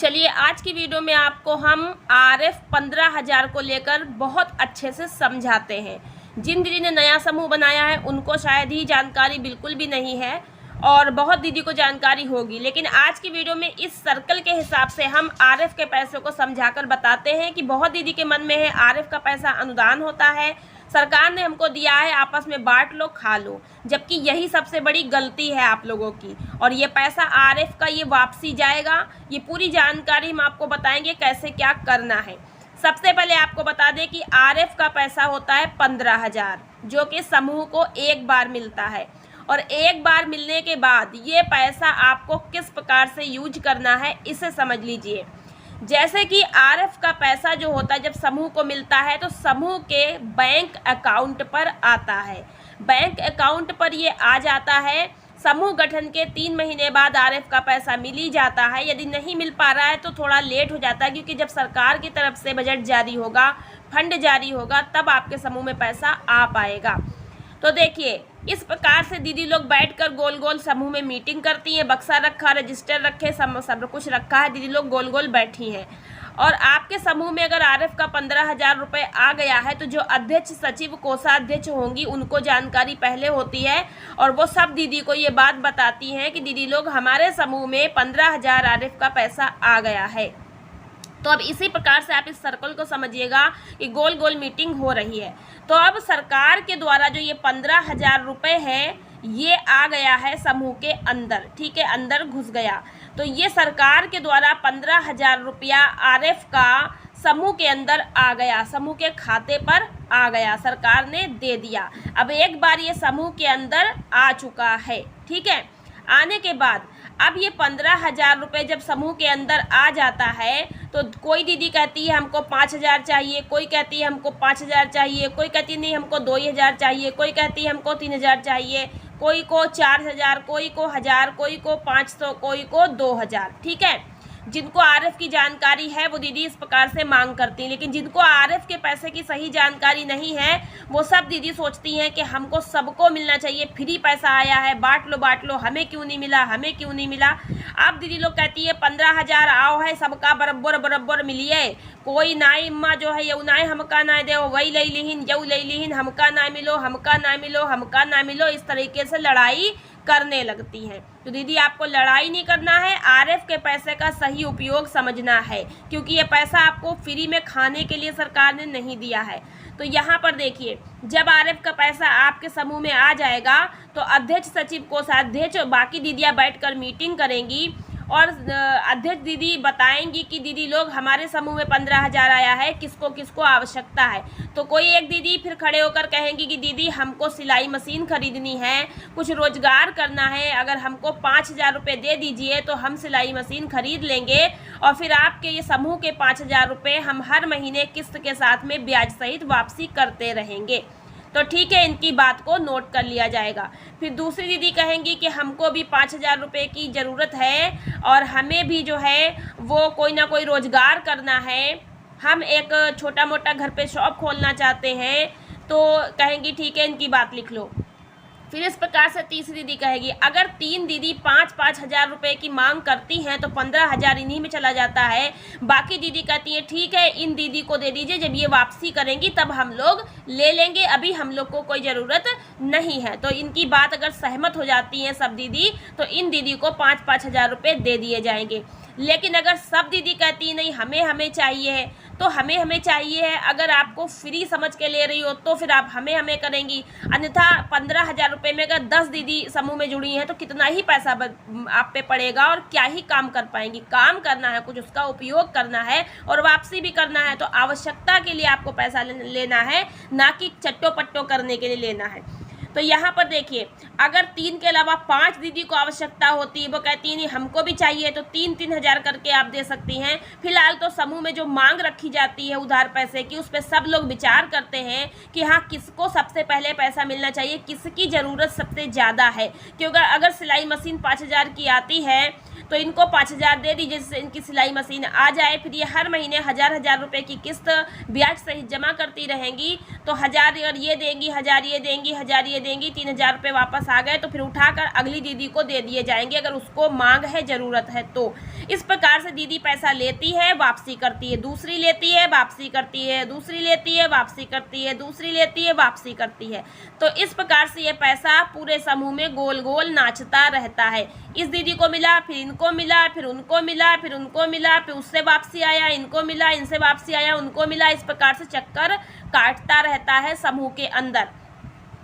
चलिए आज की वीडियो में आपको हम आरएफ 15,000 को लेकर बहुत अच्छे से समझाते हैं। जिन दीदी ने नया समूह बनाया है उनको शायद ही जानकारी बिल्कुल भी नहीं है और बहुत दीदी को जानकारी होगी, लेकिन आज की वीडियो में इस सर्कल के हिसाब से हम आरएफ के पैसे को समझाकर बताते हैं कि बहुत दीदी के मन में है आरएफ का पैसा अनुदान होता है, सरकार ने हमको दिया है, आपस में बांट लो खा लो, जबकि यही सबसे बड़ी गलती है आप लोगों की। और ये पैसा आरएफ का ये वापसी जाएगा, ये पूरी जानकारी हम आपको बताएंगे कैसे क्या करना है। सबसे पहले आपको बता दें कि आरएफ का पैसा होता है 15,000, जो कि समूह को एक बार मिलता है और एक बार मिलने के बाद ये पैसा आपको किस प्रकार से यूज करना है इसे समझ लीजिए। जैसे कि आरएफ का पैसा जो होता है जब समूह को मिलता है तो समूह के बैंक अकाउंट पर आता है, बैंक अकाउंट पर ये आ जाता है। समूह गठन के 3 महीने बाद आरएफ का पैसा मिल ही जाता है। यदि नहीं मिल पा रहा है तो थोड़ा लेट हो जाता है, क्योंकि जब सरकार की तरफ से बजट जारी होगा, फंड जारी होगा, तब आपके समूह में पैसा आ पाएगा। तो देखिए इस प्रकार से दीदी लोग बैठकर गोल गोल समूह में मीटिंग करती हैं, बक्सा रखा, रजिस्टर रखे, सब कुछ रखा है, दीदी लोग गोल गोल बैठी हैं। और आपके समूह में अगर आरएफ का 15,000 रुपये आ गया है तो जो अध्यक्ष, सचिव, कोषाध्यक्ष होंगी उनको जानकारी पहले होती है और वो सब दीदी को ये बात बताती हैं कि दीदी लोग हमारे समूह में 15,000 आरएफ का पैसा आ गया है। तो अब इसी प्रकार से आप इस सर्कल को समझिएगा कि गोल गोल मीटिंग हो रही है। तो अब सरकार के द्वारा जो ये 15,000 रुपये है ये आ गया है समूह के अंदर, ठीक है, अंदर घुस गया। तो ये सरकार के द्वारा 15,000 रुपया आरएफ का समूह के अंदर आ गया, समूह के खाते पर आ गया, सरकार ने दे दिया। अब एक बार ये समूह के अंदर आ चुका है, ठीक है। आने के बाद अब ये 15,000 रुपये जब समूह के अंदर आ जाता है तो कोई दीदी कहती है हमको 5,000 चाहिए, कोई कहती है हमको 5,000 चाहिए, कोई कहती नहीं हमको 2,000 चाहिए, कोई कहती है हमको 3,000 चाहिए, कोई को 4,000, कोई को 1,000, कोई को 500, कोई को 2,000, ठीक है। जिनको आरएफ की जानकारी है वो दीदी इस प्रकार से मांग करती हैं, लेकिन जिनको आरएफ के पैसे की सही जानकारी नहीं है वो सब दीदी सोचती हैं कि हमको सबको मिलना चाहिए, फ्री पैसा आया है, बांट लो, हमें क्यों नहीं मिला, हमें क्यों नहीं मिला। अब दीदी लोग कहती है 15,000 आओ है, सबका बराबर बराबर मिलिए, कोई नाई अम्मा जो है यऊ नाई हमका ना दे, वही ले लिहिन यऊ ले लिहिन, हमका ना मिलो, हमका ना मिलो, हमका ना मिलो, इस तरीके से लड़ाई करने लगती हैं। तो दीदी आपको लड़ाई नहीं करना है, आरएफ के पैसे का सही उपयोग समझना है, क्योंकि ये पैसा आपको फ्री में खाने के लिए सरकार ने नहीं दिया है। तो यहाँ पर देखिए जब आरएफ का पैसा आपके समूह में आ जाएगा तो अध्यक्ष, सचिव, कोषाध्यक्ष और बाकी दीदियाँ बैठकर मीटिंग करेंगी और अध्यक्ष दीदी बताएंगी कि दीदी लोग हमारे समूह में 15,000 आया है, किसको किसको आवश्यकता है। तो कोई एक दीदी फिर खड़े होकर कहेंगी कि दीदी हमको सिलाई मशीन खरीदनी है, कुछ रोजगार करना है, अगर हमको 5,000 रुपये दे दीजिए तो हम सिलाई मशीन खरीद लेंगे और फिर आपके ये समूह के 5,000 रुपये हम हर महीने किस्त के साथ में ब्याज सहित वापसी करते रहेंगे। तो ठीक है, इनकी बात को नोट कर लिया जाएगा। फिर दूसरी दीदी कहेंगी कि हमको भी 5,000 रुपये की ज़रूरत है और हमें भी जो है वो कोई ना कोई रोज़गार करना है, हम एक छोटा मोटा घर पे शॉप खोलना चाहते हैं। तो कहेंगी ठीक है, इनकी बात लिख लो। फिर इस प्रकार से तीसरी दीदी कहेगी अगर 3 दीदी 5-5 हज़ार रुपये की मांग करती हैं तो 15,000 इन्हीं में चला जाता है। बाकी दीदी कहती हैं ठीक है इन दीदी को दे दीजिए, जब ये वापसी करेंगी तब हम लोग ले लेंगे, अभी हम लोग को कोई ज़रूरत नहीं है। तो इनकी बात अगर सहमत हो जाती हैं सब दीदी तो इन दीदी को 5-5 हज़ार रुपये दे दिए जाएंगे। लेकिन अगर सब दीदी कहती नहीं हमें चाहिए है तो हमें चाहिए है, अगर आपको फ्री समझ के ले रही हो तो फिर आप हमें करेंगी। अन्यथा 15,000 रुपये में अगर 10 दीदी समूह में जुड़ी हैं तो कितना ही पैसा आप पे पड़ेगा और क्या ही काम कर पाएंगी। काम करना है, कुछ उसका उपयोग करना है और वापसी भी करना है, तो आवश्यकता के लिए आपको पैसा लेना है, ना कि चट्टो पट्टो करने के लिए लेना है। तो यहाँ पर देखिए अगर 3 के अलावा 5 दीदी को आवश्यकता होती है, वो कहती है नहीं हमको भी चाहिए, तो 3-3 हज़ार करके आप दे सकती हैं। फिलहाल तो समूह में जो मांग रखी जाती है उधार पैसे की, उस पर सब लोग विचार करते हैं कि हाँ किसको सबसे पहले पैसा मिलना चाहिए, किसकी ज़रूरत सबसे ज़्यादा है। क्योंकि अगर सिलाई मशीन 5,000 की आती है तो इनको 5,000 दे दीजिए जिससे इनकी सिलाई मशीन आ जाए। फिर ये हर महीने 1,000 रुपये की किस्त ब्याज सहित जमा करती रहेंगी। तो 1,000 अगर ये देंगी, 1,000 ये देंगी, 1,000 ये देंगी, 3,000 रुपये वापस आ गए तो फिर उठाकर अगली दीदी को दे दिए जाएंगे अगर उसको मांग है, ज़रूरत है तो। इस प्रकार से दीदी पैसा लेती है, वापसी करती है, दूसरी लेती है, वापसी करती है, दूसरी लेती है, वापसी करती है, दूसरी लेती है, वापसी करती है। तो इस प्रकार से ये पैसा पूरे समूह में गोल गोल नाचता रहता है। इस दीदी को मिला, फिर इनको मिला, फिर उनको मिला, फिर उनको मिला, फिर उससे वापसी आया, इनको मिला, इनसे वापसी आया, उनको मिला। इस प्रकार से चक्कर काटता रहता है समूह के अंदर।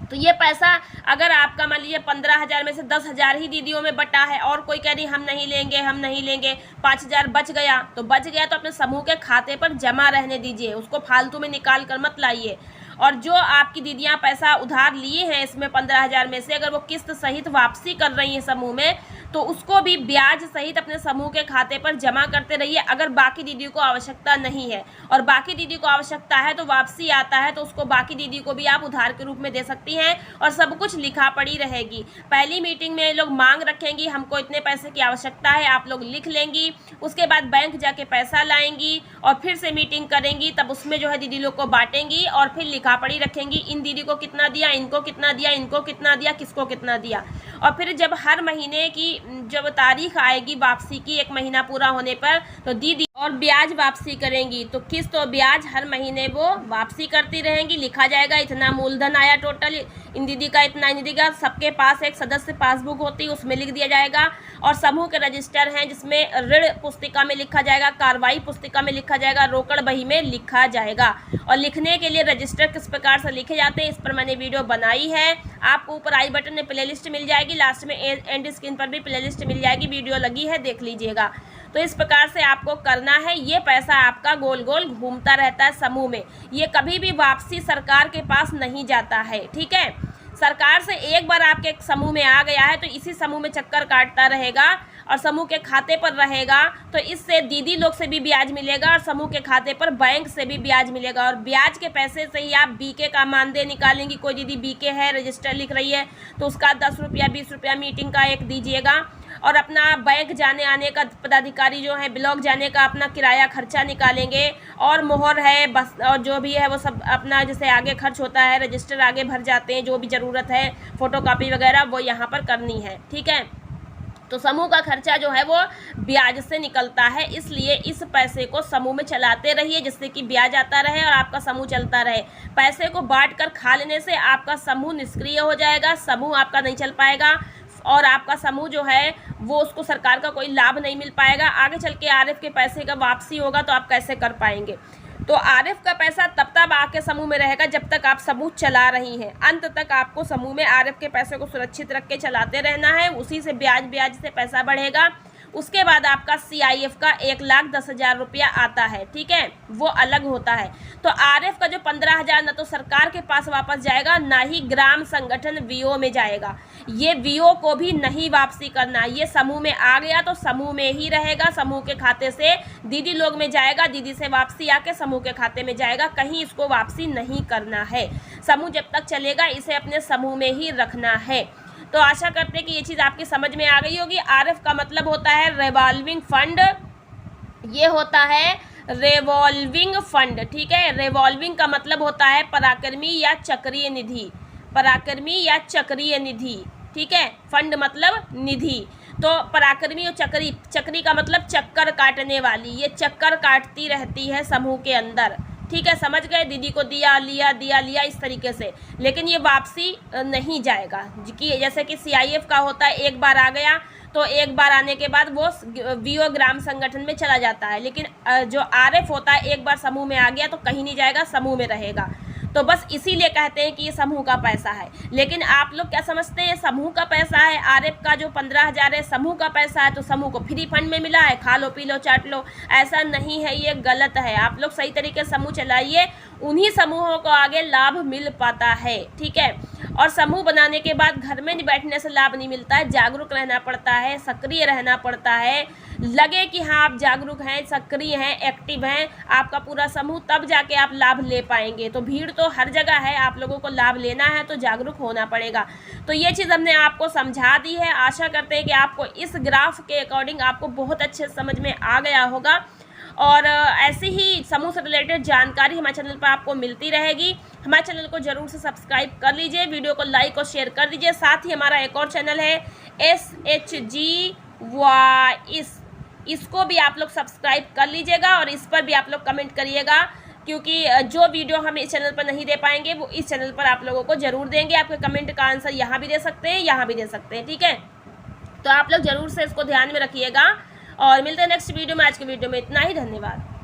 तो ये पैसा अगर आपका मान लीजिए 15,000 में से 10,000 ही दीदियों में बटा है और कोई कह रही हम नहीं लेंगे, हम नहीं लेंगे, 5,000 बच गया तो अपने समूह के खाते पर जमा रहने दीजिए, उसको फालतू में निकाल कर मत लाइए। और जो आपकी दीदियां पैसा उधार लिए हैं इसमें 15,000 में से अगर वो किस्त सहित वापसी कर रही हैं समूह में तो उसको भी ब्याज सहित अपने समूह के खाते पर जमा करते रहिए। अगर बाकी दीदी को आवश्यकता नहीं है और बाकी दीदी को आवश्यकता है तो वापसी आता है तो उसको बाकी दीदी को भी आप उधार के रूप में दे सकती हैं और सब कुछ लिखा पड़ी रहेगी। पहली मीटिंग में लोग मांग रखेंगी हमको इतने पैसे की आवश्यकता है, आप लोग लिख लेंगी, उसके बाद बैंक जाके पैसा लाएंगी और फिर से मीटिंग करेंगी, तब उसमें जो है दीदी लोग को बांटेंगी और फिर लिखा पड़ी रखेंगी इन दीदी को कितना दिया, इनको कितना दिया, इनको कितना दिया, किसको कितना दिया। और फिर जब हर महीने की जब तारीख आएगी वापसी की 1 महीना पूरा होने पर तो दीदी और ब्याज वापसी करेंगी तो किस्त और ब्याज हर महीने वो वापसी करती रहेंगी। लिखा जाएगा इतना मूलधन आया टोटल, इन दीदी का इतना, इन दीदी का। सबके पास एक सदस्य पासबुक होती है उसमें लिख दिया जाएगा और समूह के रजिस्टर हैं जिसमें ऋण पुस्तिका में लिखा जाएगा, कार्रवाई पुस्तिका में लिखा जाएगा, रोकड़ बही में लिखा जाएगा। और लिखने के लिए रजिस्टर किस प्रकार से लिखे जाते हैं इस पर मैंने वीडियो बनाई है, आपको ऊपर आई बटन में प्लेलिस्ट मिल जाएगी, लास्ट में एंड स्क्रीन पर भी प्लेलिस्ट मिल जाएगी, वीडियो लगी है देख लीजिएगा। तो इस प्रकार से आपको करना है, ये पैसा आपका गोल गोल घूमता रहता है समूह में, ये कभी भी वापसी सरकार के पास नहीं जाता है। ठीक है, सरकार से एक बार आपके समूह में आ गया है तो इसी समूह में चक्कर काटता रहेगा और समूह के खाते पर रहेगा। तो इससे दीदी लोग से भी ब्याज मिलेगा और समूह के खाते पर बैंक से भी ब्याज मिलेगा और ब्याज के पैसे से ही आप बीके का मानदेय निकालेंगी। कोई दीदी बीके है, रजिस्टर लिख रही है तो उसका 10 रुपया 20 रुपया मीटिंग का एक दीजिएगा और अपना बैंक जाने आने का पदाधिकारी जो है ब्लॉक जाने का अपना किराया खर्चा निकालेंगे और मोहर है बस और जो भी है वो सब अपना जैसे आगे खर्च होता है, रजिस्टर आगे भर जाते हैं, जो भी ज़रूरत है फोटोकॉपी वगैरह वो यहाँ पर करनी है। ठीक है, तो समूह का खर्चा जो है वो ब्याज से निकलता है, इसलिए इस पैसे को समूह में चलाते रहिए जिससे कि ब्याज आता रहे और आपका समूह चलता रहे। पैसे को बांट कर खा लेने से आपका समूह निष्क्रिय हो जाएगा, समूह आपका नहीं चल पाएगा और आपका समूह जो है वो उसको सरकार का कोई लाभ नहीं मिल पाएगा। आगे चल के आरएफ के पैसे का वापसी होगा तो आप कैसे कर पाएंगे। तो आरएफ का पैसा तब तक आपके समूह में रहेगा जब तक आप समूह चला रही हैं। अंत तक आपको समूह में आरएफ के पैसे को सुरक्षित रख के चलाते रहना है, उसी से ब्याज से पैसा बढ़ेगा। उसके बाद आपका सीआईएफ का 1,10,000 रुपया आता है। ठीक है, वो अलग होता है। तो आरएफ का जो 15,000 न तो सरकार के पास वापस जाएगा ना ही ग्राम संगठन वीओ में जाएगा, ये वीओ को भी नहीं वापसी करना। ये समूह में आ गया तो समूह में ही रहेगा, समूह के खाते से दीदी लोग में जाएगा, दीदी से वापसी आके समूह के खाते में जाएगा, कहीं इसको वापसी नहीं करना है। समूह जब तक चलेगा इसे अपने समूह में ही रखना है। तो आशा करते हैं कि ये चीज़ आपकी समझ में आ गई होगी। आरएफ का मतलब होता है रिवॉल्विंग फंड, ये होता है रिवॉल्विंग फंड। ठीक है, रिवॉल्विंग का मतलब होता है पराक्रमी या चक्रीय निधि, पराक्रमी या चक्रीय निधि। ठीक है, फंड मतलब निधि। तो पराक्रमी और चक्री का मतलब चक्कर काटने वाली, ये चक्कर काटती रहती है समूह के अंदर। ठीक है, समझ गए, दीदी को दिया लिया दिया लिया इस तरीके से, लेकिन ये वापसी नहीं जाएगा। कि जैसे कि सीआईएफ का होता है, एक बार आ गया तो एक बार आने के बाद वो वीओ ग्राम संगठन में चला जाता है, लेकिन जो आरएफ होता है एक बार समूह में आ गया तो कहीं नहीं जाएगा, समूह में रहेगा। तो बस इसीलिए कहते हैं कि ये समूह का पैसा है। लेकिन आप लोग क्या समझते हैं, समूह का पैसा है, आरएफ का जो 15,000 है समूह का पैसा है तो समूह को फ्री फंड में मिला है, खा लो पी लो चाट लो। ऐसा नहीं है, ये गलत है। आप लोग सही तरीके से समूह चलाइए, उन्हीं समूहों को आगे लाभ मिल पाता है। ठीक है, और समूह बनाने के बाद घर में बैठने से लाभ नहीं मिलता है, जागरूक रहना पड़ता है, सक्रिय रहना पड़ता है, लगे कि हाँ आप जागरूक हैं, सक्रिय हैं, एक्टिव हैं, आपका पूरा समूह, तब जाके आप लाभ ले पाएंगे। तो भीड़ तो हर जगह है, आप लोगों को लाभ लेना है तो जागरूक होना पड़ेगा। तो ये चीज़ हमने आपको समझा दी है। आशा करते हैं कि आपको इस ग्राफ के अकॉर्डिंग आपको बहुत अच्छे समझ में आ गया होगा, और ऐसी ही समूह से रिलेटेड जानकारी हमारे चैनल पर आपको मिलती रहेगी। हमारे चैनल को जरूर से सब्सक्राइब कर लीजिए, वीडियो को लाइक और शेयर कर दीजिए। साथ ही हमारा एक और चैनल है SHG वॉइस, इसको भी आप लोग सब्सक्राइब कर लीजिएगा और इस पर भी आप लोग कमेंट करिएगा, क्योंकि जो वीडियो हम इस चैनल पर नहीं दे पाएंगे वो इस चैनल पर आप लोगों को ज़रूर देंगे। आपके कमेंट का आंसर यहाँ भी दे सकते हैं, यहाँ भी दे सकते हैं, ठीक है। तो आप लोग ज़रूर से इसको ध्यान में रखिएगा और मिलते हैं नेक्स्ट वीडियो में। आज के वीडियो में इतना ही, धन्यवाद।